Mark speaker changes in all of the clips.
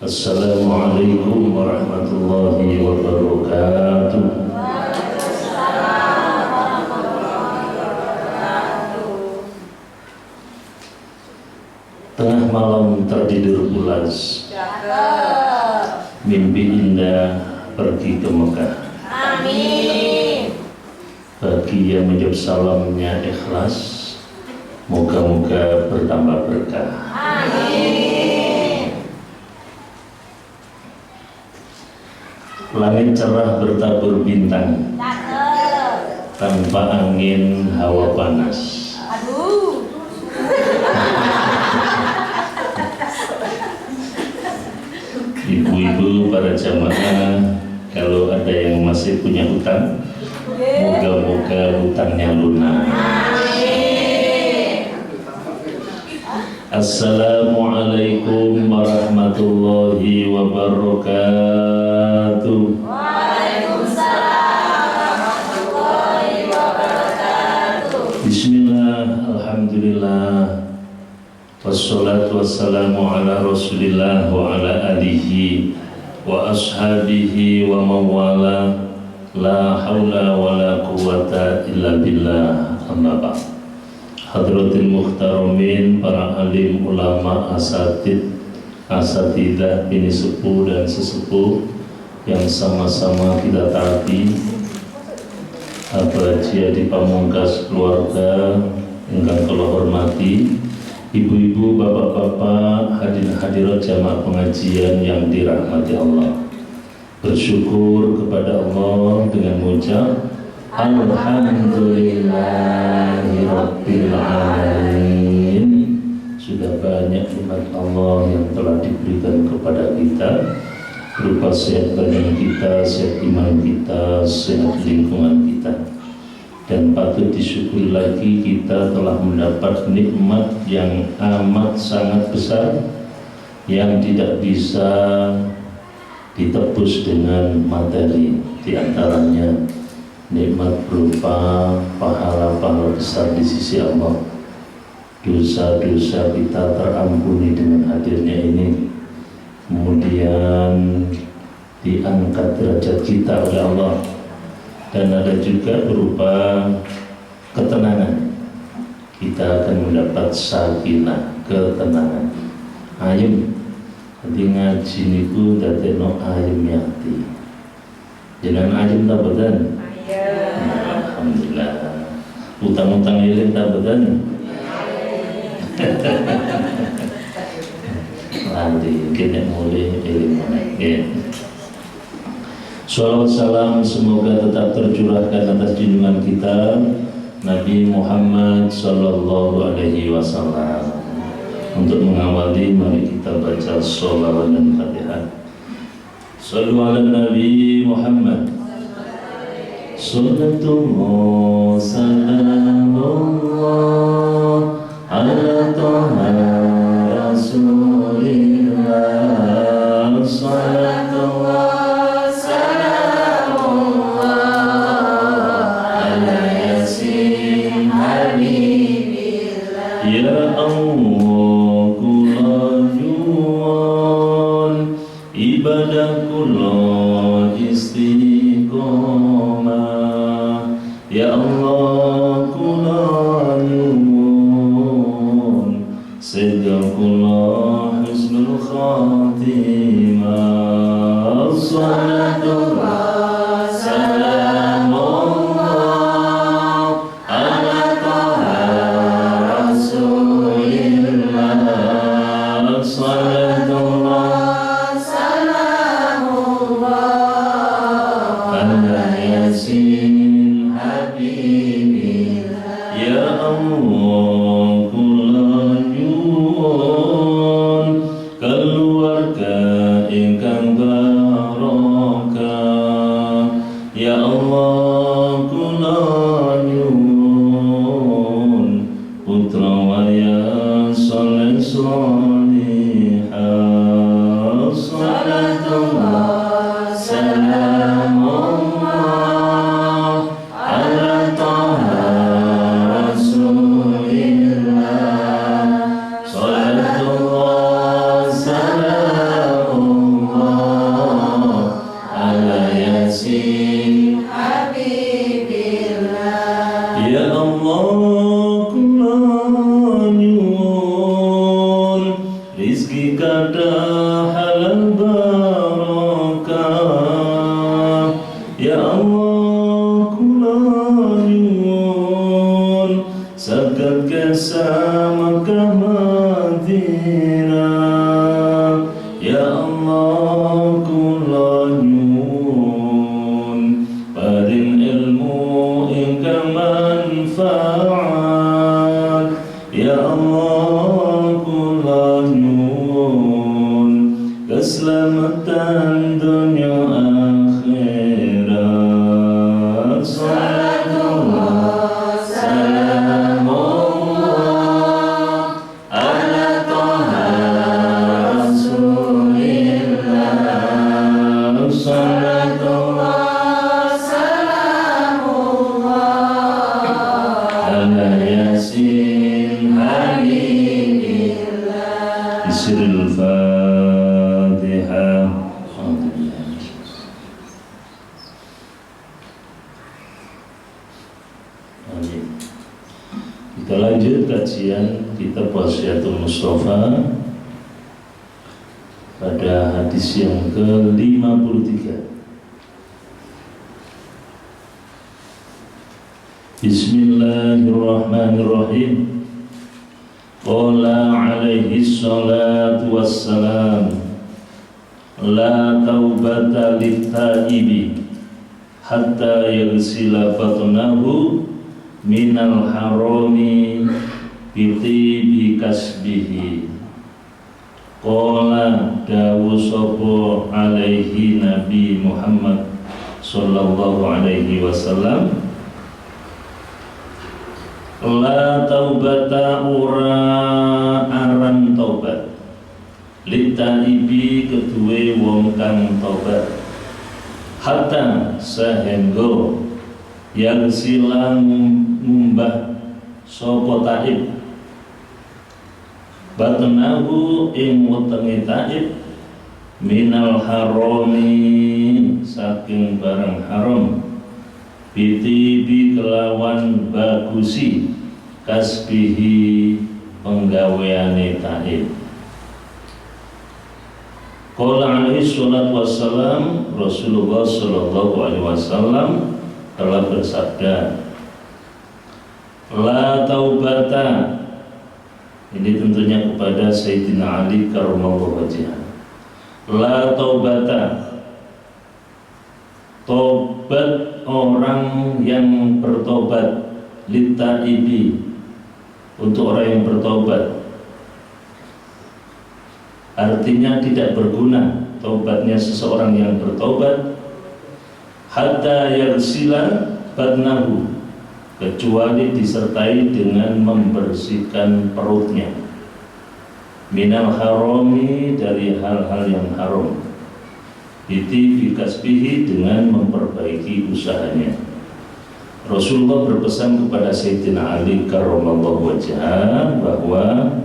Speaker 1: Assalamualaikum warahmatullahi wabarakatuh. Tengah malam tertidur pulas, mimpi indah pergi ke Mekah.
Speaker 2: Amin.
Speaker 1: Bagi yang menjawab salamnya ikhlas, moga-moga bertambah berkah.
Speaker 2: Amin.
Speaker 1: Langit cerah bertabur bintang, tanpa angin hawa panas.
Speaker 2: Aduh.
Speaker 1: Ibu-ibu, para jamaah, kalau ada yang masih punya hutang, moga-moga hutangnya lunas. Assalamualaikum warahmatullahi wabarakatuh.
Speaker 2: Waalaikumsalam warahmatullahi wabarakatuh.
Speaker 1: Bismillah, alhamdulillah, wassalatu wassalamu ala rasulillah wa ala alihi wa ashabihi wa mawala, la hawla wa la quwata illa billah, amma ba'd. Hadratil muhtaramin, para alim, ulama, asatidah, bini sepuh dan sesepuh yang sama-sama kita taati, Abajia di pamungkas keluarga ingkang kula hormati, ibu-ibu, bapak-bapak, hadirin hadirat jamaah pengajian yang dirahmati Allah. Bersyukur kepada Allah dengan mengucap Alhamdulillahirabbil alamin. Sudah banyak nikmat Allah yang telah diberikan kepada kita, berupa sehat badan kita, sehat iman kita, sehat lingkungan kita. Dan patut disyukuri lagi, kita telah mendapat nikmat yang amat sangat besar, yang tidak bisa ditebus dengan materi. Di antaranya nikmat berupa pahala-pahala besar di sisi Allah. Dosa-dosa kita terampuni dengan hadirnya ini. Kemudian diangkat derajat kita oleh Allah. Dan ada juga berupa ketenangan. Kita akan mendapat sakinah, ketenangan, ayem. Nanti ngaji niku dadekno ayem yati. Jangan ayem tak badan. Alhamdulillah. Utang-utang eling tak badan. Nanti kita mulai eling mana. Shalawat salam semoga tetap tercurahkan atas junjungan kita Nabi Muhammad Sallallahu Alaihi Wasallam. Untuk mengawali, mari kita baca sholawat dan fatihah. Sallu ala Nabi Muhammad. Sallallahu salamullah ala Taha Rasulillah. Sallallahu ya Allah, kula nyuwun ibadah kula istiqomah. Ya Allah, kula nyuwun sedaya kula husnul khatimah. Salatu ya Allah, kula nyuwun Makkah Madinah. Ya Allah kula nyuwun paring ilmu ingkang manfaat. Ya Allah kula nyuwun keselamatan dunia akhirat. Salatullah salamullah ala Toha Rasulillah. Salatullah salamullah ala Yasin Habibillah. Bismil Fatihah. Amin. Kita lanjut kajian kitab Wasiatul Mustafa pada hadis yang ke-53. Bismillahirrahmanirrahim. Qala alaihi salatu wassalam, la taubata lit-taibi hatta yaghsila batnahu minal harami bi kasbihi. Qala dawu sapa alaihi Nabi Muhammad sallallahu alaihi wasallam, la taubata ura aran taubat litaibi kedue wong kang taubat hatta sehingga yang silang ngumbah sapa taib batnahu ing wetenge taib minal harami saking barang haram bi kelawan bagusi kasbihi penggaweane taib. Qala alaihi salatu wassalam, Rasulullah sallallahu alaihi wasallam telah bersabda, la taubata, ini tentunya kepada Sayyidina Ali karramallahu wajhah. La taubata, tobat orang yang bertobat, litaibi, untuk orang yang bertobat. Artinya tidak berguna tobatnya seseorang yang bertobat hatta yarsila badnahu, kecuali disertai dengan membersihkan perutnya minal harami, dari hal-hal yang haram, bi kasbihi, dengan memperbaiki usahanya. Rasulullah berpesan kepada Sayyidina Ali karramallahu wajhah bahwa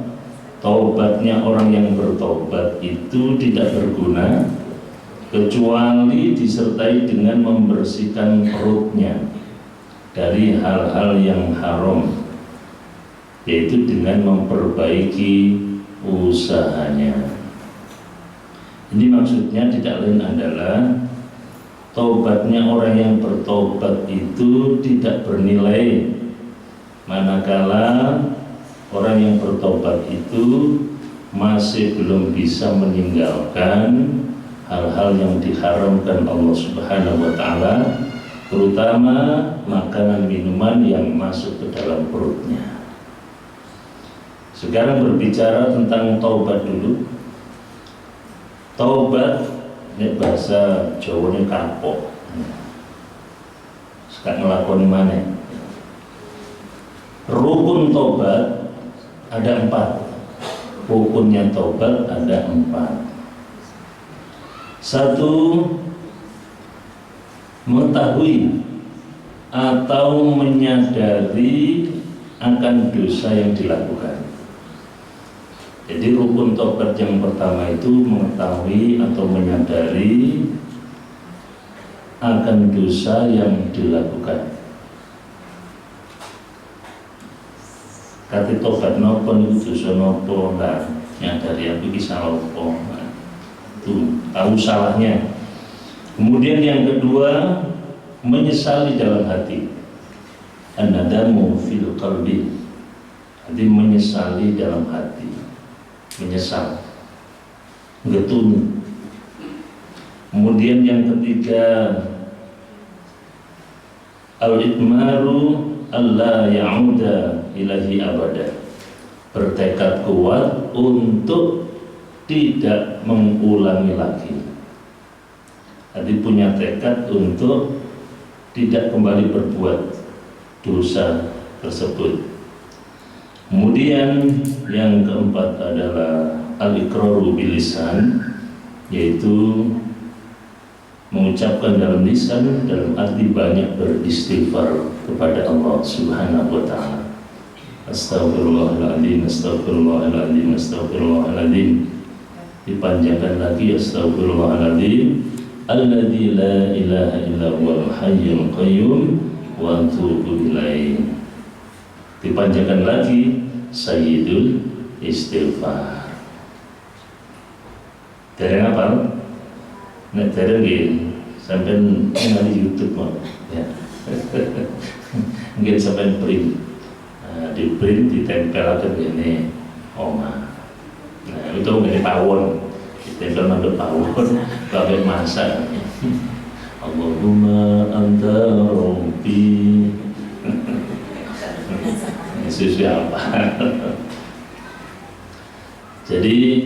Speaker 1: taubatnya orang yang bertobat itu tidak berguna kecuali disertai dengan membersihkan perutnya dari hal-hal yang haram, yaitu dengan memperbaiki usahanya. Ini maksudnya tidak lain adalah taubatnya orang yang bertobat itu tidak bernilai manakala orang yang bertobat itu masih belum bisa meninggalkan hal-hal yang diharamkan Allah Subhanahu wa ta'ala, terutama makanan minuman yang masuk ke dalam perutnya. Sekarang berbicara tentang taubat dulu. Taubat ini bahasa Jawa ini kapok. Sekarang ngelakoni mana? Rukun taubat ada 4. Rukunnya taubat ada 4. 1, mengetahui atau menyadari akan dosa yang dilakukan. Jadi rukun taubat yang pertama itu mengetahui atau menyadari akan dosa yang dilakukan. Kati tobat nopo niku dosa nopo, lah nyadari aku iki salah opo, itu tahu salahnya. Kemudian yang kedua, menyesali dalam hati, an-nadamu fil qalbi, Jadi menyesali dalam hati, menyesal, getun. Kemudian yang ketiga, al-itmaru alla ya'uda ilahi abada, bertekad kuat untuk tidak mengulangi lagi. Jadi punya tekad untuk tidak kembali berbuat dosa tersebut. Kemudian yang keempat adalah al-iqraru bil lisan, yaitu mengucapkan dalam lisan dalam arti banyak beristighfar kepada Allah Subhanahu wa taala. Astagfirullahaladzim, astagfirullahaladzim, astagfirullahaladzim. Dipanjangkan lagi, astagfirullahaladzim, alladzi la ilaha illa huwal hayyul qayyum wa atubu ilaih. Dipanjangkan lagi, sayyidul istighfar. Dereng apa? Nek dereng nggih sampeyan nang YouTube mah ya. Mungkin sampeyan print. Di print ditempelaken ngene omah. Nah, itu ngene pawon. Ditempel mandek pawon kabeh masak. Allahumma anta rabbi. Yesus apa? Jadi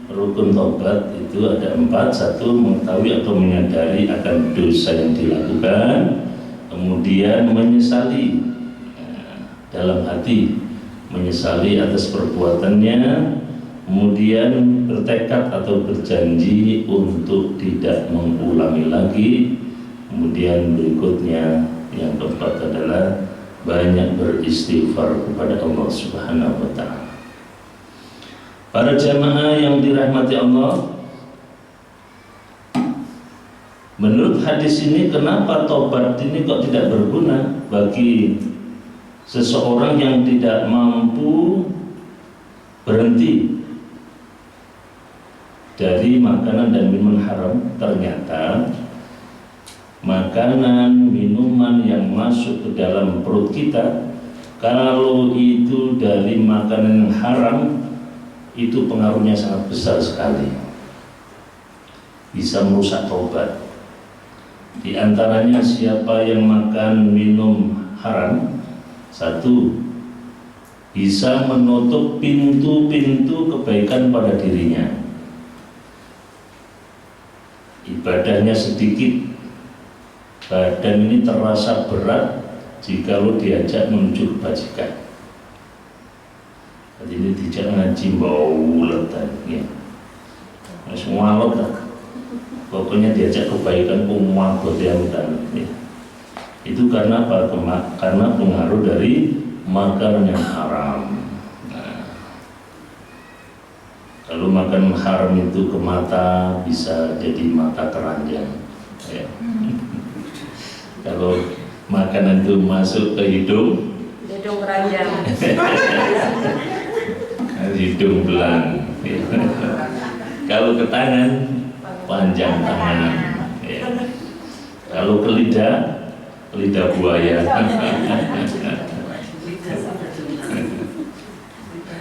Speaker 1: rukun taubat itu ada 4. 1, mengetahui atau menyadari akan dosa yang dilakukan. Kemudian menyesali dalam hati, menyesali atas perbuatannya. Kemudian bertekad atau berjanji untuk tidak mengulangi lagi. Kemudian berikutnya yang keempat adalah banyak beristighfar kepada Allah Subhanahu wa taala. Para jamaah yang dirahmati Allah, menurut hadis ini kenapa tobat ini kok tidak berguna bagi seseorang yang tidak mampu berhenti dari makanan dan minuman haram? Ternyata makanan, minuman yang masuk ke dalam perut kita, kalau itu dari makanan yang haram, itu pengaruhnya sangat besar sekali, bisa merusak taubat. Di antaranya siapa yang makan minum haram, 1, bisa menutup pintu-pintu kebaikan pada dirinya. Ibadahnya sedikit, badan ini terasa berat jika lo diajak menuju kebajikan. Jadi ini dijak ngaji bau letan ya. Semua lo kan pokoknya diajak kebaikan kumah godam dan ya. Itu karena apa? Karena pengaruh dari makanan yang haram. Nah, kalau makan haram itu ke mata bisa jadi mata keranjang ya. Kalau makanan itu masuk ke hidung
Speaker 2: keranjang.
Speaker 1: Hidung belang ya. Kalau ke tangan, panjang tangan ya. Kalau ke lidah buaya.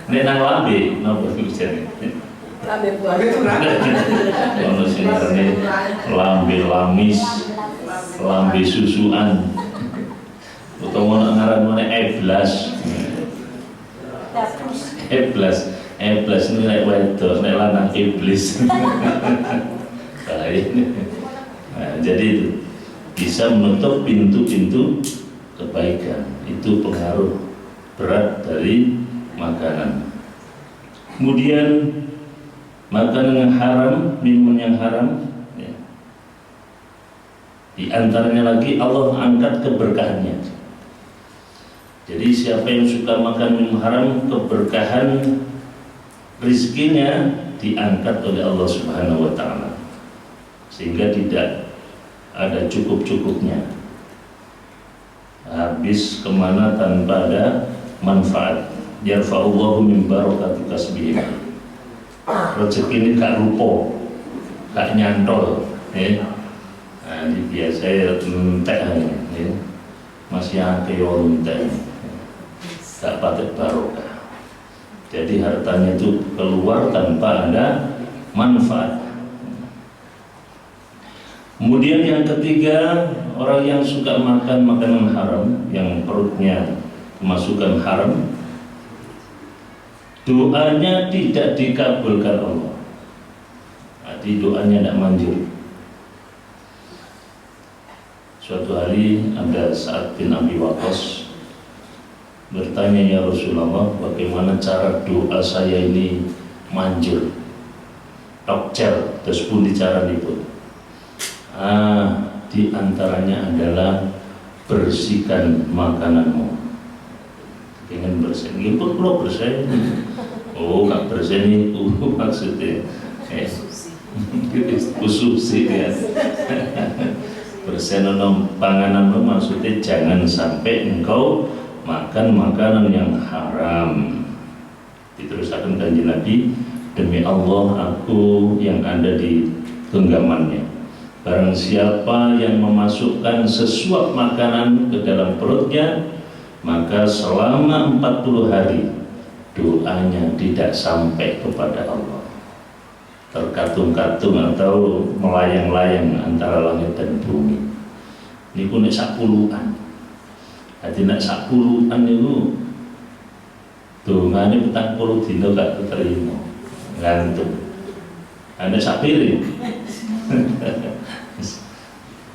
Speaker 1: Nek nang lambe napa tulisane?
Speaker 2: Lambe buaya.
Speaker 1: Ono sing arane lambe lamis, lambe susuan. Utawa ngaran meneh eblas. Eblas ini nek wedok, nek lanang iblis. Nah, jadi itu bisa menutup pintu-pintu kebaikan. Itu pengaruh berat dari makanan. Kemudian makanan yang haram, minuman yang haram ya. Di antaranya lagi Allah angkat keberkahannya. Jadi siapa yang suka makan minum haram, keberkahan rizkinya diangkat oleh Allah Subhanahu wa taala, sehingga tidak ada cukup-cukupnya, habis kemana tanpa ada manfaat. Yarfa'ullahu min barakati kasbihim. Rezeki ini gak rupo, gak nyantol ya. Nah, ini biasa ya entek ya. Masih akeh yo entek. Gak patek barokah. Jadi hartanya itu keluar tanpa ada manfaat. Kemudian yang ketiga, orang yang suka makan makanan haram, yang perutnya kemasukan haram, doanya tidak dikabulkan Allah. Jadi doanya tidak manjur. Suatu hari ada Sa'ad bin Abi Waqqas bertanya, ya Rasulullah, bagaimana cara doa saya ini manjur? Tokcer, terus pun bicara itu. Di antaranya adalah bersihkan makananmu. Ingin bersih, ngikut lo bersih. Oh, gak bersih itu maksudnya. Khususi ya. Bersih nono panganan lo maksudnya jangan sampai engkau makan makanan yang haram. Diteruskan Kanjeng Nabi, demi Allah aku yang ada di genggamannya. Barang siapa yang memasukkan sesuap makanan ke dalam perutnya, maka selama 40 hari doanya tidak sampai kepada Allah. Terkatung-katung atau melayang-layang antara langit dan bumi. Ini pun sak puluhan. Hati nak sak puluhan itu dongane 40 dino gak keterima. Ngantuk. Anda sak piring.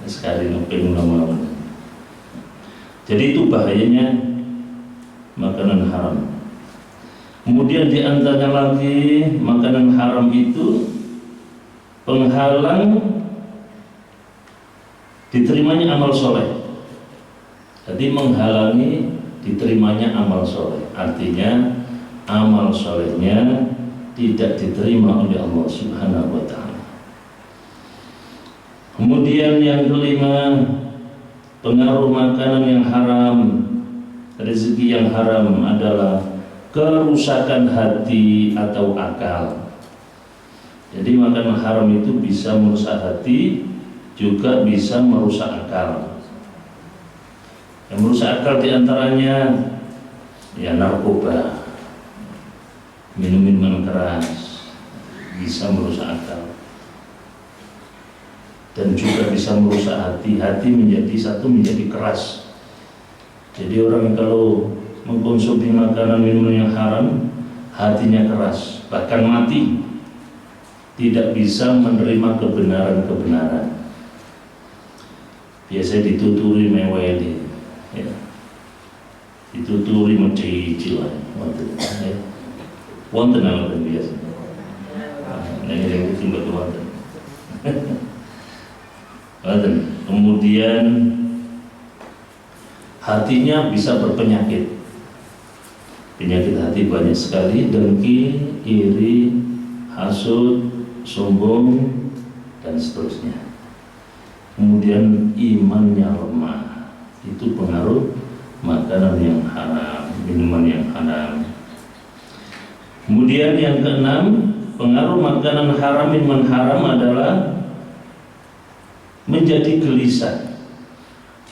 Speaker 1: Sekali ngeping nomor. Jadi itu bahayanya makanan haram. Kemudian di antaranya lagi makanan haram itu penghalang diterimanya amal soleh. Jadi menghalangi diterimanya amal soleh. Artinya amal solehnya tidak diterima oleh Allah Subhanahu wa ta'ala. Kemudian yang kelima, pengaruh makanan yang haram, rezeki yang haram adalah kerusakan hati atau akal. Jadi makanan haram itu bisa merusak hati, juga bisa merusak akal. Yang merusak akal diantaranya ya narkoba, minum-minuman keras, bisa merusak akal. Dan juga bisa merusak hati. Hati menjadi keras. Jadi orang kalau mengkonsumsi makanan minuman yang haram, hatinya keras, bahkan mati, tidak bisa menerima kebenaran. Biasanya dituturi meweli, ya. Dituturi mencicil, wonten biasa. Nah, yang itu wonten. Kemudian hatinya bisa berpenyakit. Penyakit hati banyak sekali, dengki, iri, hasud, sombong, dan seterusnya. Kemudian imannya lemah. Itu pengaruh makanan yang haram, minuman yang haram. Kemudian yang keenam, pengaruh makanan haram, minuman haram adalah menjadi gelisah,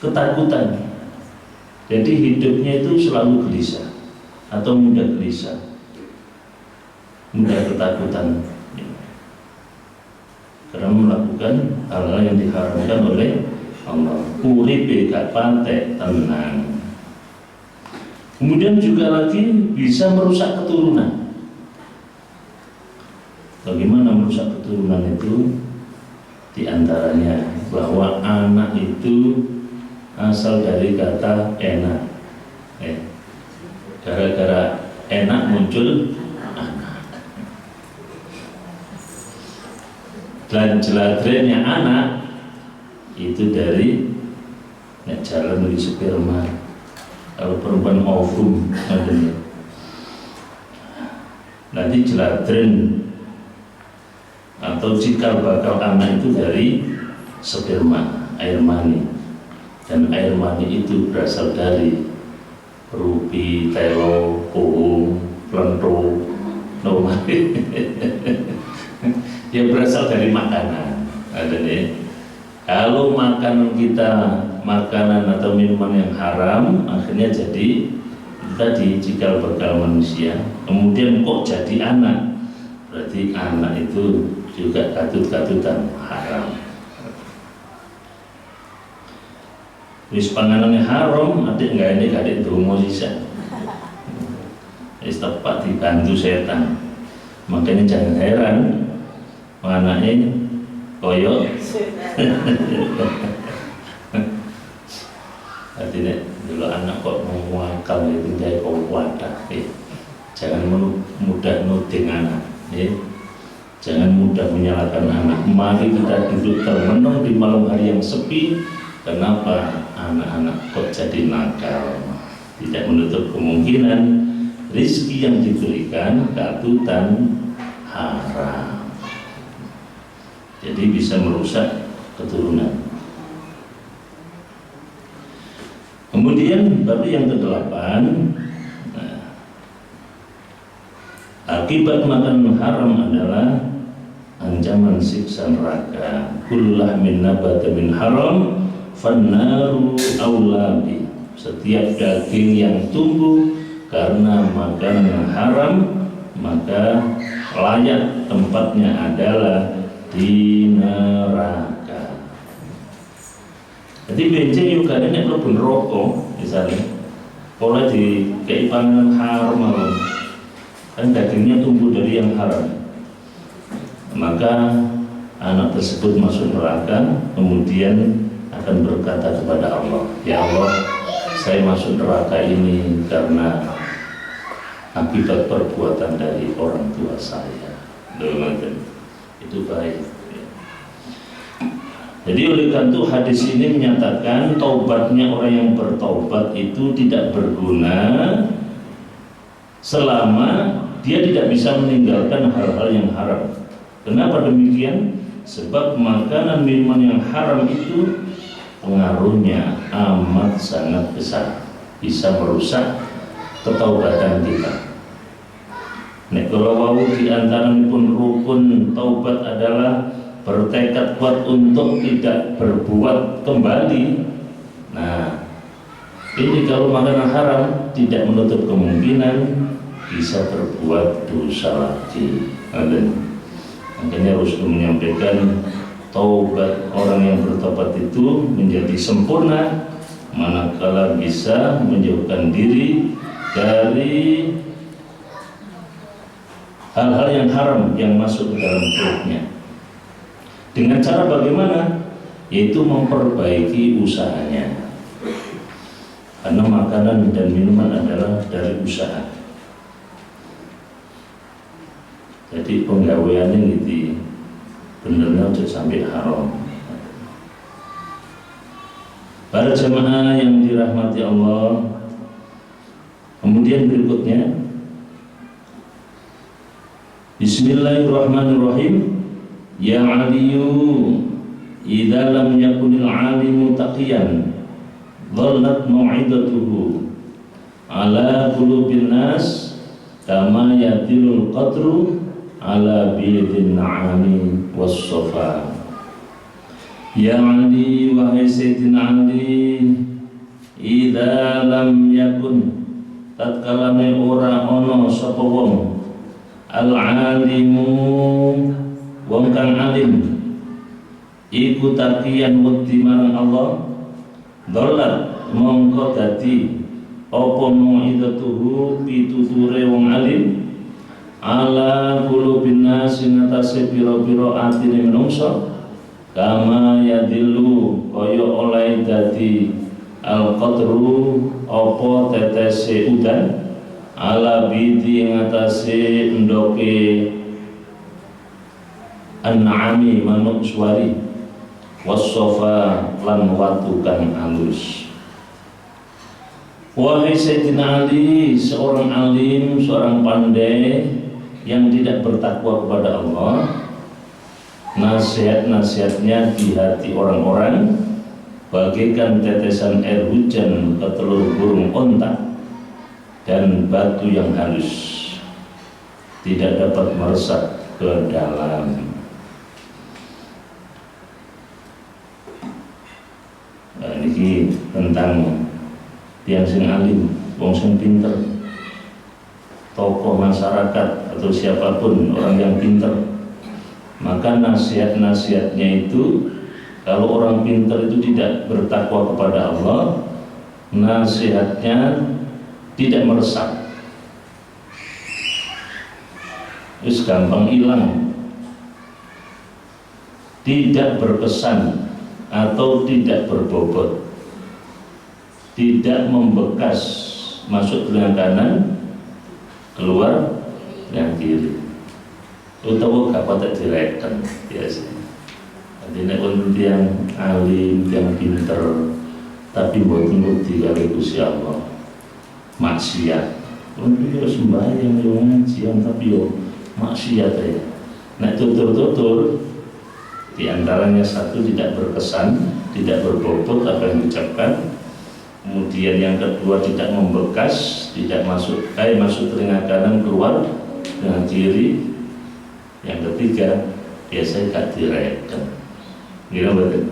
Speaker 1: ketakutan. Jadi hidupnya itu selalu gelisah atau mudah gelisah, mudah ketakutan, karena melakukan hal-hal yang diharamkan oleh Allah. Uripe gak pantek tenang. Kemudian juga lagi bisa merusak keturunan. Bagaimana merusak keturunan itu? Di antaranya bahwa anak itu asal dari kata enak. Gara-gara enak muncul anak. Dan jeladrennya anak itu dari jalan dari sperma. Kalau perempuan ovum, nanti jeladren atau cikal bakal anak itu dari sperma, air mani. Dan air mani itu berasal dari rupi, telo, pohon, plento, nomadi. Dia berasal dari makanan. Ada nih. Kalau makanan kita makanan atau minuman yang haram, akhirnya jadi tadi cikal bakal manusia, kemudian kok jadi anak, berarti anak itu juga katut-katutan haram. Wis panganannya haram, adik nggak ini kadek dongo sisa. Wis tepat dibantu setan. Makanya jangan heran anaknya koyo. Artinya dulu anak kok menguakal itu kayak kau wadah. Jangan mudah nuding anak. Jangan mudah menyalahkan anak. Mari kita duduk termenung di malam hari yang sepi. Kenapa anak-anak kok jadi nakal? Tidak menutup kemungkinan rezeki yang diberikan katutan haram. Jadi bisa merusak keturunan. Kemudian baru yang ke-8, akibat makan haram adalah ancaman siksa neraka. Kullah min nabata min haram fannaru aulabi. Setiap daging yang tumbuh karena makanan yang haram, maka layak tempatnya adalah di neraka. Jadi benci juga ini kalau pun rokok misalnya, kalau di keipanan haram kan dagingnya tumbuh dari yang haram, maka anak tersebut masuk neraka, kemudian akan berkata kepada Allah, ya Allah, saya masuk neraka ini karena akibat perbuatan dari orang tua saya. Itu baik. Jadi oleh karena itu hadis ini menyatakan taubatnya orang yang bertaubat itu tidak berguna selama dia tidak bisa meninggalkan hal-hal yang haram. Kenapa demikian? Sebab makanan minuman yang haram itu pengaruhnya amat sangat besar, bisa merusak ketaubatan kita. Nek kalau di antara pun rukun taubat adalah bertekad kuat untuk tidak berbuat kembali. Nah, ini kalau makanan haram tidak menutup kemungkinan bisa berbuat dosa lagi. Makanya Rasul menyampaikan taubat orang yang bertobat itu menjadi sempurna manakala bisa menjauhkan diri dari hal-hal yang haram yang masuk ke dalam perutnya. Dengan cara bagaimana? Yaitu memperbaiki usahanya. Karena makanan dan minuman adalah dari usaha. Jadi penggaweannya gitu, benar-benar sampai haram. Para jemaah yang dirahmati Allah, kemudian berikutnya, Bismillahirrahmanirrahim. Ya aliyu idza lam yakunil alimu taqiyan dhallat mau'idatuhu ala qulubin nas kama yatilul qadru ala bidin na'ami was-safa. Ya Ali, wahai Sayyidina Ali, idza lam yakun tatkalane ora ana sapa wong al-alimu wong kang alim iku taqiyan wedi marang Allah, dolat mongko dadi apa mu'idatuhu pituture wong alim ala qulubin nas ngatasi pira-pira atine menungso kama yadillu kaya oleh dadi al-qadru apa tetese udan ala bidi ngatasi endoke an-na'ami manuk suari was-sofa lan watu kang alus. Wahai Sayyidina Ali, seorang alim, seorang pandai yang tidak bertakwa kepada Allah, nasihat-nasihatnya di hati orang-orang bagaikan tetesan air hujan ke telur burung onta dan batu yang halus, tidak dapat meresap ke dalam. Ini tentang tiang sing alim. wong sing pinter, tokoh masyarakat atau siapapun orang yang pinter, maka nasihat-nasihatnya itu kalau orang pinter itu tidak bertakwa kepada Allah, nasihatnya tidak meresap, terus gampang hilang, tidak berkesan atau tidak berbobot, tidak membekas, masuk telinga kanan, keluar yang kiri, utawa gak patut direken biasa. Jadi nek wong yang alim, yang pinter, tapi mboten ngerti karo Gusti Allah, maksiat. Wong yo sembahyang yo ngaji, tapi yo maksiat ya. Nek tutur-tutur di antaranya satu tidak berkesan, tidak berbobot apa yang diucapkan. Kemudian yang kedua tidak membekas, tidak masuk telinga kanan, keluar dengan kiri. Yang ketiga biasanya gak direken. Gila betul.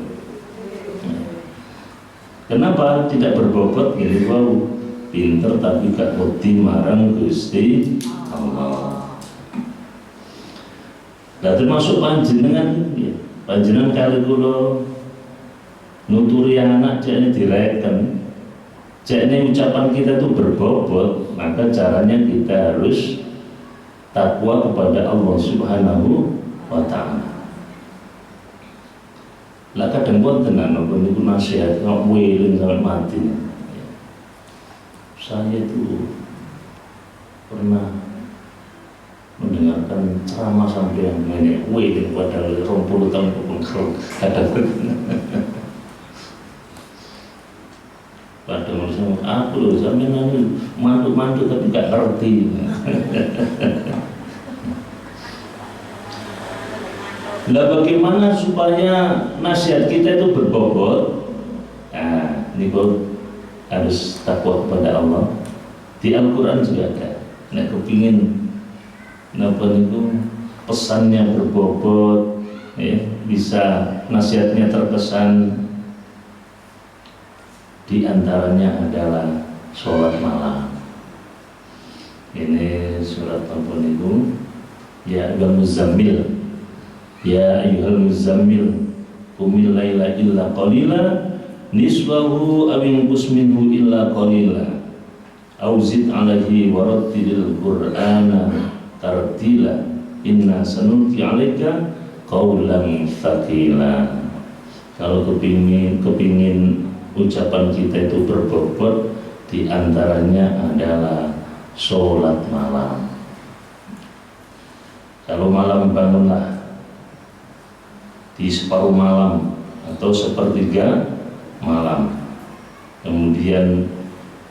Speaker 1: Kenapa tidak berbobot? Gini, wow, pinter tapi gak ngerti marang Gusti Allah. Nah, termasuk panjenengan, ya. Panjenengan kali kula nuturi anak jane direken, jane ucapan kita itu berbobot, maka caranya kita harus takwa kepada Allah Subhanahu wa Ta'ala. Lah kadang wonten ana niku nasihat kok weling sampai mati. Saya itu pernah mendengarkan ceramah sampai yang ini weling padahal 20 tahun pun kadang. Padahal aku loh sampeyan mantu-mantu tapi gak ngerti. Nah, bagaimana supaya nasihat kita itu berbobot? Nah, ini harus takwa kepada Allah. Di Al-Quran juga ada. Nah, kepingin pesannya berbobot, ya, bisa nasihatnya terkesan. Di antaranya adalah sholat malam. Ini surat apa itu? Ya Al-Muzammil. Ya ayyuhal muzammil qumil laila illa qalila niswahu aw inqus minhu illa qalila aw zid 'alaihi wa rattilil qur'ana tartila inna sanulqi 'alaika qawlan tsaqila. Kalau kepingin ucapan kita itu berbobot, di antaranya adalah sholat malam. Kalau malam bangunlah di separuh malam atau sepertiga malam. Kemudian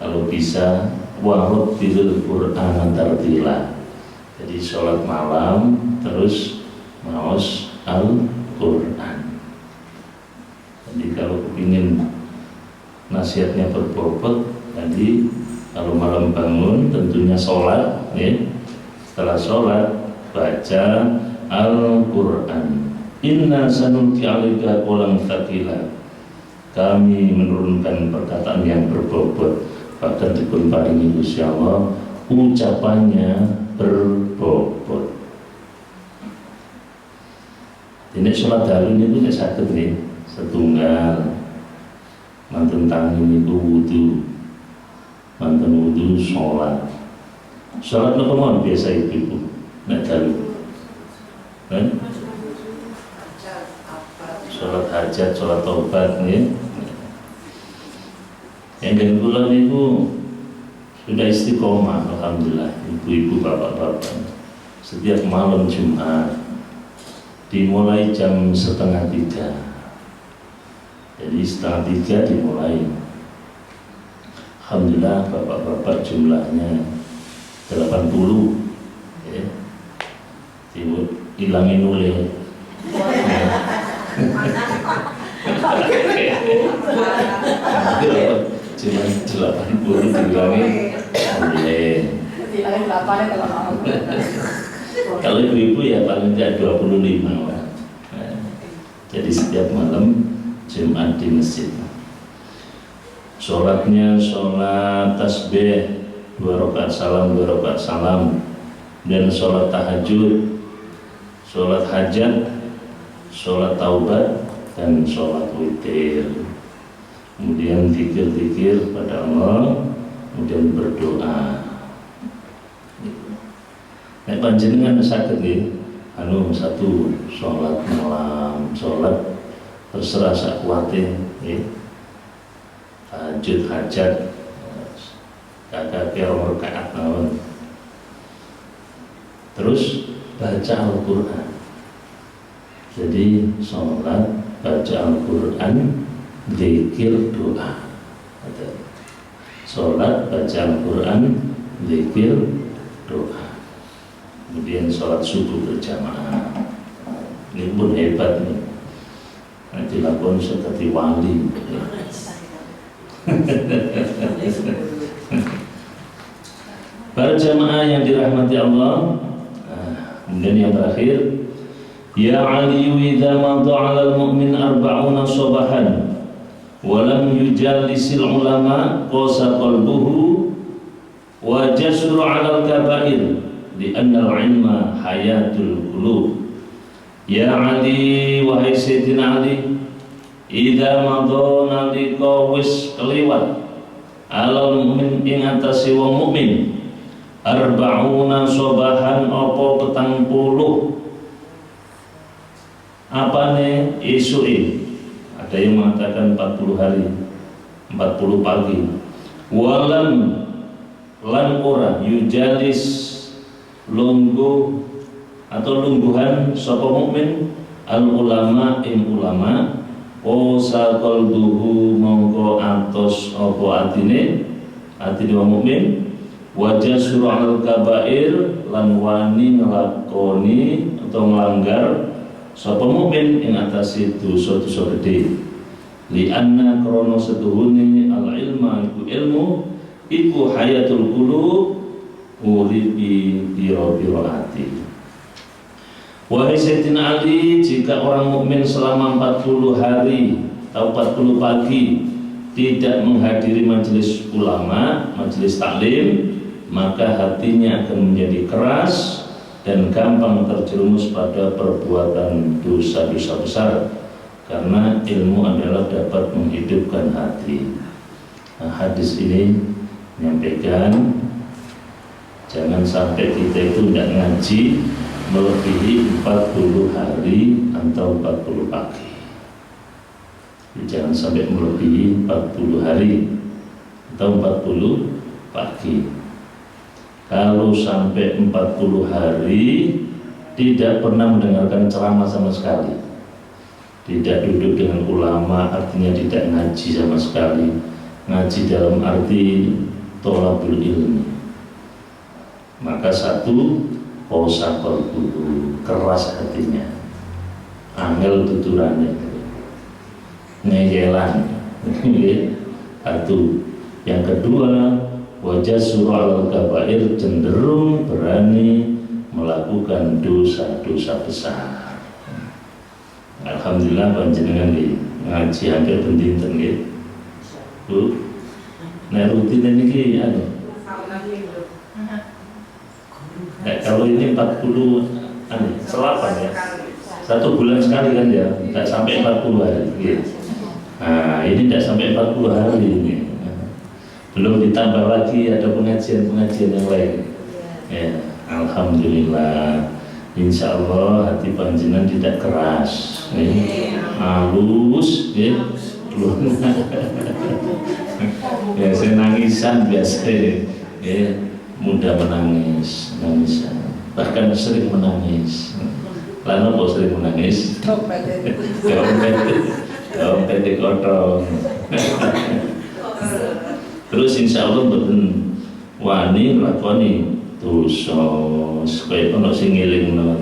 Speaker 1: kalau bisa warattilil Qur'ana tartila. Jadi sholat malam terus maos Al-Qur'an. Jadi kalau kepingin nasihatnya berbobot, jadi kalau malam bangun tentunya sholat, ya. Setelah sholat baca Al-Qur'an. Inna sanulqi 'alaika qawlan tsaqila. Kami menurunkan perkataan yang berbobot, bahkan dipun paringi Gusti Allah ucapannya berbobot. Ini sholat dalun itu nek saged nih setunggal manten tangi itu wudu, manten wudu sholat nopo mawon biasa ibu nek dalun, sholat hajat, sholat taubat nih. Yang kula niku sudah istiqomah, alhamdulillah, ibu-ibu, bapak-bapak. Setiap malam Jumat dimulai jam 2:30. Jadi 2:30 dimulai. Alhamdulillah, bapak-bapak jumlahnya 80, ya. Hilangin oleh. Cuma 80 dibilangin boleh. Kalau ibu-ibu ya paling tidak 25. Jadi setiap malam Jumat di masjid. Sholatnya sholat tasbih 2 rakaat salam 2 rakaat salam, dan sholat tahajud, sholat hajat, sholat taubat, dan sholat witir. Kemudian zikir-zikir pada Allah, kemudian berdoa. Nek panjenengan saged nggih satu sholat malam, sholat terserah sak kuwate nggih. Tahajud hajat kakak rong rakaat mawon. Terus baca Al-Qur'an. Jadi sholat, baca Al-Qur'an, zikir, doa. Sholat, baca Al-Quran, zikir, doa. Kemudian sholat subuh berjamaah. Ini pun hebat nih. Nanti dilakukan seperti wali. Para jamaah yang dirahmati Allah. Kemudian yang terakhir, ya Ali idza madha 'alal mu'min 40 sabahan walam yujalisil ulama qasa qalbuhu wa jasru 'alal kabair li'anna al-'ilma hayatul qulub. Ya Ali, wahai Sayyidina Ali, idza madha nalika wis keliwat alal mu'min ing atase wong mukmin 40 sabahan apa 40 apane isuke. Ada yang mengatakan 40 hari, 40 pagi. Walam lan ora yujalis lungguh atau lungguhan sapa mukmin al ulama ing ulama osa qalbuhu mongko atos apa atine wong mukmin wajah surah al kabair lan wani nglakoni atau melanggar sapa mukmin ing atase dosa-dosa gedhe. Li anna krono setuhune al ilma iku ilmu iku hayatul qulub uripi biro-biro hati. Wahai Sayyidina Ali, jika orang mukmin selama 40 hari atau 40 pagi tidak menghadiri majelis ulama, majelis taklim, maka hatinya akan menjadi keras dan gampang terjerumus pada perbuatan dosa-dosa besar, karena ilmu adalah dapat menghidupkan hati. Nah, hadis ini menyampaikan jangan sampai kita itu tidak ngaji melebihi 40 hari atau 40 pagi. Jangan sampai melebihi 40 hari atau 40 pagi. Kalau sampai 40 hari tidak pernah mendengarkan ceramah sama sekali, tidak duduk dengan ulama, artinya tidak ngaji sama sekali. Ngaji dalam arti tolabul ilmi, maka satu kosa qalbuhu, keras hatinya, angel tuturannya, ngeyelan. Satu. Yang kedua, wajah surah al-kabair, cenderung berani melakukan dosa-dosa besar. Alhamdulillah panjenengan di ngaji hampir pentinten nggih. Bu, nek rutin niki anu. Kalau ini 40 selapan ya. 1 bulan sekali kan ya, tidak sampai 40 hari gitu. Nah, ini tidak sampai 40 hari ini. Belum ditambah lagi ada pengajian-pengajian yang lain. Ya, alhamdulillah. Insya Allah hati panjenengan tidak keras, halus, ya. Ya, saya nangisan biasa, ya, mudah menangis, bahkan sering menangis. Lalu kok sering menangis? Dompet dikotong. Terus insya Allah mboten wani nglakoni dosa supaya ono sing ngelingno.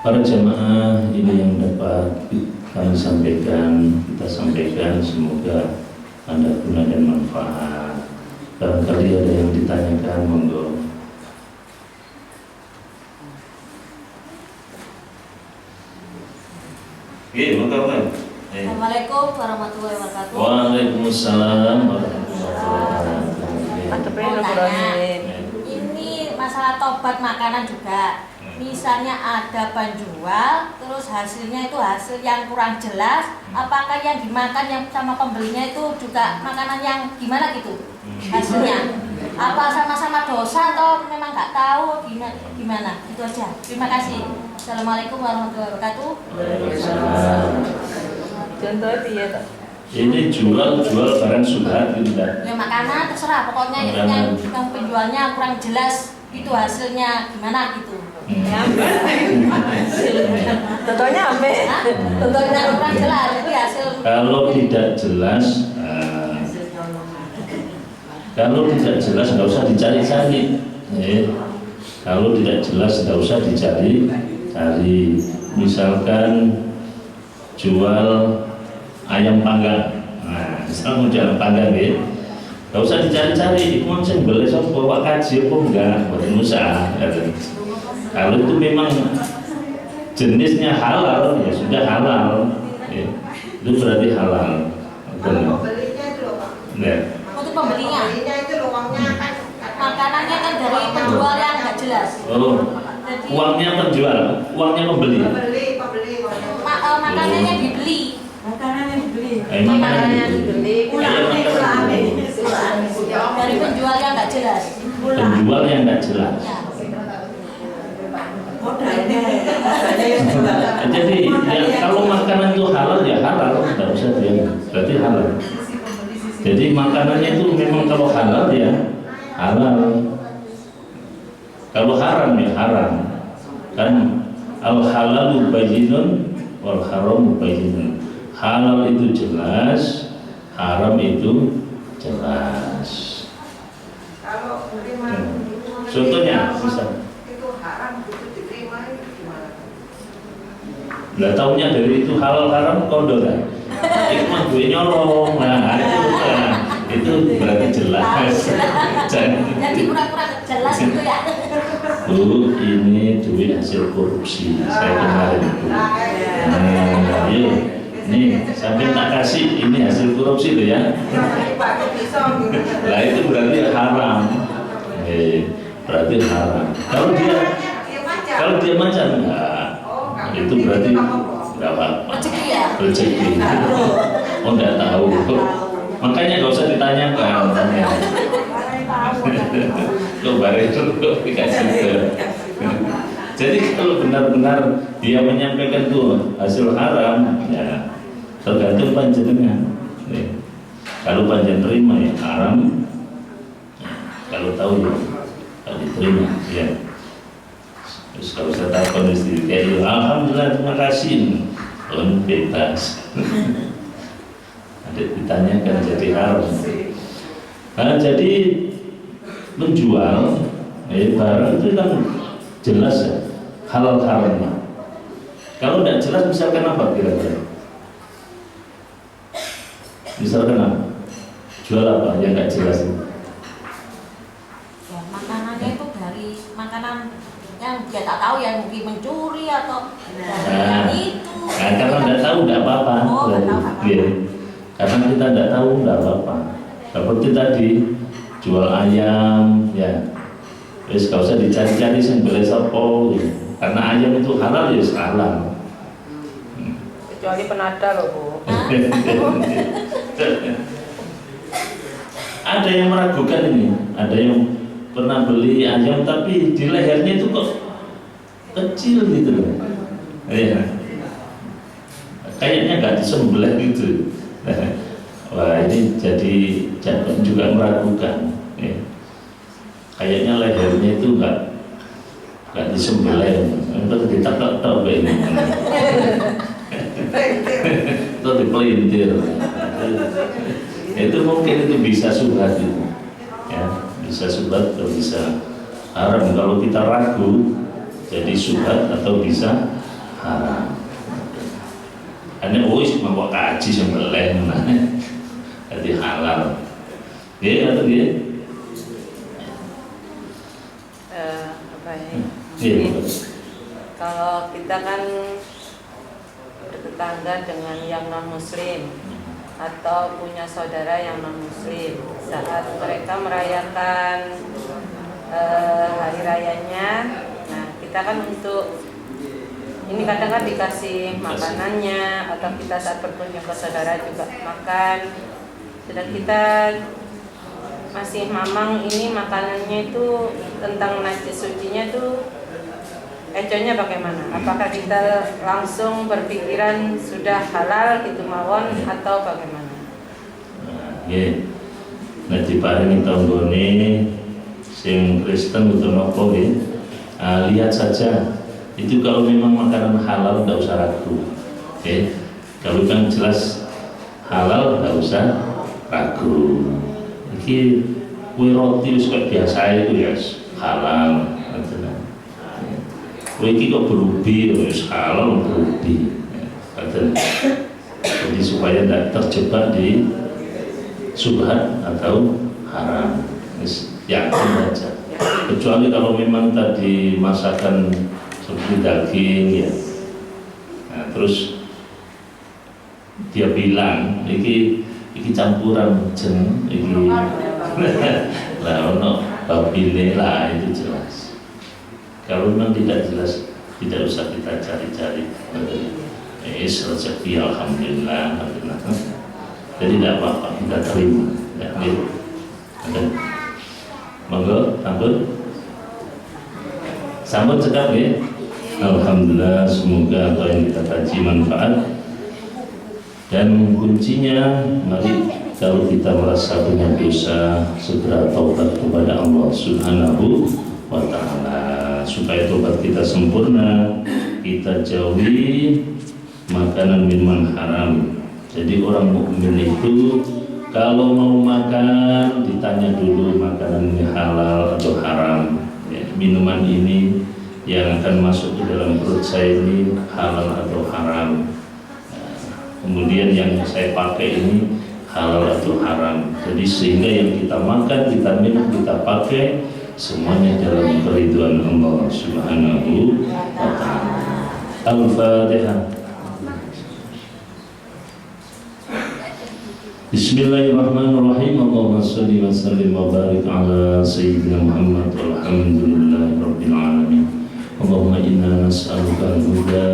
Speaker 1: Para jamaah, ini yang dapat kami sampaikan, kita sampaikan, semoga ada guna dan manfaat. Barangkali ada yang ditanyakan, monggo. Monggo.
Speaker 3: Assalamualaikum warahmatullahi wabarakatuh.
Speaker 1: Waalaikumsalam warahmatullahi wabarakatuh.
Speaker 3: Ini masalah tobat makanan juga. Misalnya ada penjual, terus hasilnya itu hasil yang kurang jelas. Apakah yang dimakan yang sama pembelinya itu juga makanan yang gimana gitu hasilnya? Apa sama-sama dosa atau memang nggak tahu gimana? Itu aja. Terima kasih. Assalamualaikum warahmatullahi wabarakatuh.
Speaker 2: Contoh dia tak.
Speaker 1: Ini jual barang subhat gitu kan?
Speaker 3: Ya makanan terserah, pokoknya yang penjualnya kurang jelas itu hasilnya gimana gitu.
Speaker 2: Contohnya apa?
Speaker 3: Contohnya kurang jelas, jadi hasil.
Speaker 1: Kalau tidak jelas, nggak usah dicari-cari. Kalau tidak jelas nggak usah dicari-cari. Misalkan jual ayam panggang, misalkan mau jual panggang ya, nggak usah dicari-cari. Mau sih boleh bawa kaji apa enggak, buat usaha. Kalau itu memang jenisnya halal, ya sudah halal, ya. Itu berarti halal.
Speaker 4: Pembelinya itu loh Pak.
Speaker 1: Ya.
Speaker 3: Untuk pembelinya,
Speaker 4: Pembelinya itu loh, uangnya kan
Speaker 3: makanannya kan dari penjual yang nggak jelas.
Speaker 1: Oh,
Speaker 3: Jadi
Speaker 1: uangnya penjual, uangnya pembeli.
Speaker 4: pembeli
Speaker 3: makanannya yang dibeli.
Speaker 2: Makanan yang dibeli.
Speaker 3: Makanan
Speaker 1: Gitu.
Speaker 3: yang dibeli. Dari penjual yang nggak jelas.
Speaker 1: Penjual yang nggak jelas.
Speaker 3: Ya.
Speaker 1: Jadi ya, kalau makanan itu halal ya halal, nggak usah dia berarti halal. Jadi makanannya itu memang kalau halal ya halal. Kalau haram ya haram. Kan al halalu bayyinun wal haramu bayyinun. Halal itu jelas, haram itu jelas.
Speaker 4: kalau menerima
Speaker 1: Contohnya bisa.
Speaker 4: itu haram itu diterima itu gimana?
Speaker 1: Lah taunya dari itu halal haram kondo kan. Itu mah gue nyolong. Itu berarti jelas.
Speaker 3: Jadi pura-pura jelas gitu ya.
Speaker 1: Bu, ini duit hasil korupsi saya kemarin Bu. Yuk, nih sampai tak kasih ini hasil korupsi tuh ya.
Speaker 4: Pakai pisau gitu.
Speaker 1: Lah itu berarti haram. Berarti haram. Kalau dia macam enggak, itu berarti enggak apa-apa.
Speaker 3: Rezeki ya.
Speaker 1: Rezeki. Oh enggak tahu. Makanya enggak usah ditanyakan. Lo bareng kok dikasih ke. Jadi kalau benar-benar dia menyampaikan tuh hasil haram, ya tergantung panjenengan. Kalau panjenengan terima ya haram, kalau tahu ya kalau diterima ya. Terus kalau saya tahu kondisi kayak alhamdulillah terima kasih, on bebas. Ada ditanyakan jadi haram. Nah, jadi menjual barang itu kan jelas ya halal haram. Kalau tidak jelas misalkan apa kira-kira? Misalkan apa? Jual apa yang nggak jelas itu?
Speaker 3: Ya, makanannya itu dari makanan yang dia tak tahu yang mungkin mencuri atau dari yang itu.
Speaker 1: Nah, karena tidak tahu tidak apa-apa.
Speaker 3: Oh, nggak tahu, nggak apa-apa.
Speaker 1: Ya. Karena kita tidak tahu tidak apa-apa. Seperti tadi jual ayam, ya. Terus gak usah dicari-cari sing boleh sopo, ya. Karena ayam itu halal ya halal.
Speaker 2: Kecuali penada loh Bu.
Speaker 1: Ada yang meragukan ini, ada yang pernah beli ayam tapi di lehernya itu kok kecil gitu loh. Ya. Kayaknya nggak disembelih gitu. Wah ini jadi jangan juga meragukan. Ya. Kayaknya lehernya itu nggak disembelih, itu ditak-tak ini. Itu dipelintir. Itu mungkin itu bisa subhat itu, ya bisa subhat atau bisa haram. Kalau kita ragu, jadi subhat atau bisa haram. Hanya mau kaji sembelih, jadi halal. Ya atau dia?
Speaker 2: Apa ya?
Speaker 1: Iya.
Speaker 2: Kalau kita kan bertetangga dengan yang non-muslim atau punya saudara yang non-muslim saat mereka merayakan hari rayanya. Nah, kita kan untuk ini kadang kan dikasih makanannya, atau kita saat berkunjung ke saudara juga makan. Sedang kita masih mamang, ini makanannya itu tentang najis sucinya tuh econya bagaimana? Apakah kita langsung berpikiran sudah halal gitu mawon atau bagaimana?
Speaker 1: Nggih. Nek diparingi tanggane sing Kristen utawa napa nggih. Lihat saja. Itu kalau memang makanan halal enggak usah ragu. Oke. Kalau kan jelas halal enggak usah ragu. Iki kue roti wis kok biasa itu ya halal. Kue iki kok berubi wis halal berubi. Jadi supaya tidak terjebak di subhat atau haram. Yakin saja. Kecuali kalau memang tadi masakan seperti daging ya. Nah, terus dia bilang iki campuran jen iki lah ono babine lah, itu jelas. Kalau memang tidak jelas tidak usah kita cari-cari. Rezeki alhamdulillah. Jadi tidak apa-apa, kita terima. Ya, gitu. Monggo, sambut cekap ya. Alhamdulillah, semoga apa yang kita kaji manfaat. Dan kuncinya, mari kalau kita merasa punya dosa, segera taubat kepada Allah Subhanahu wa Ta'ala, supaya taubat kita sempurna, kita jauhi makanan minuman haram. Jadi orang mukmin itu kalau mau makan ditanya dulu makanan ini halal atau haram. Ya, minuman ini yang akan masuk ke dalam perut saya ini halal atau haram. Nah, kemudian yang saya pakai ini halal atau haram. Jadi sehingga yang kita makan, kita minum, kita pakai semuanya dalam keridhaan Allah Subhanahu wa Ta'ala. Al-Fatihah. Bismillahirrahmanirrahim. Allahumma shalli wa sallim wa barik ala sayyidina Muhammad walhamdulillahi rabbil alamin. Allahumma inna nas'aluka al-huda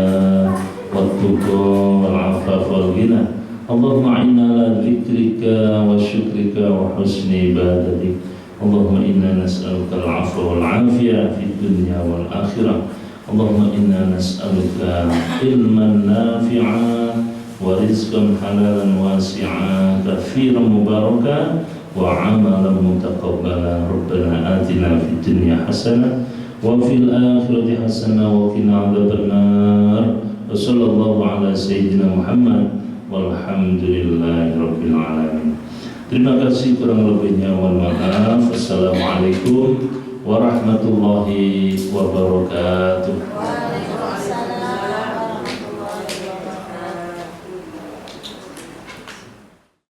Speaker 1: wat-tuqa wal-'afafa wal-ghina. Allahumma inna ala dzikrika wa syukrika wa husni ibadatik. Allahumma inna nas'aluka al-'afwa wal-'afiyah fid dunya wal akhirah. Allahumma inna nas'aluka ilman nafi'an wa rizqan halalan wasi'a katsiran mubaraka wa 'amalan mutaqabbala. Rabbana atina fid dunya hasanah wa fil akhirati hasanah wa qina adzabannar. Wa sallallahu ala sayyidina Muhammad walhamdulillahi rabbil alamin. Terima kasih, kurang lebihnya mohon maaf. Assalamualaikum warahmatullahi wabarakatuh.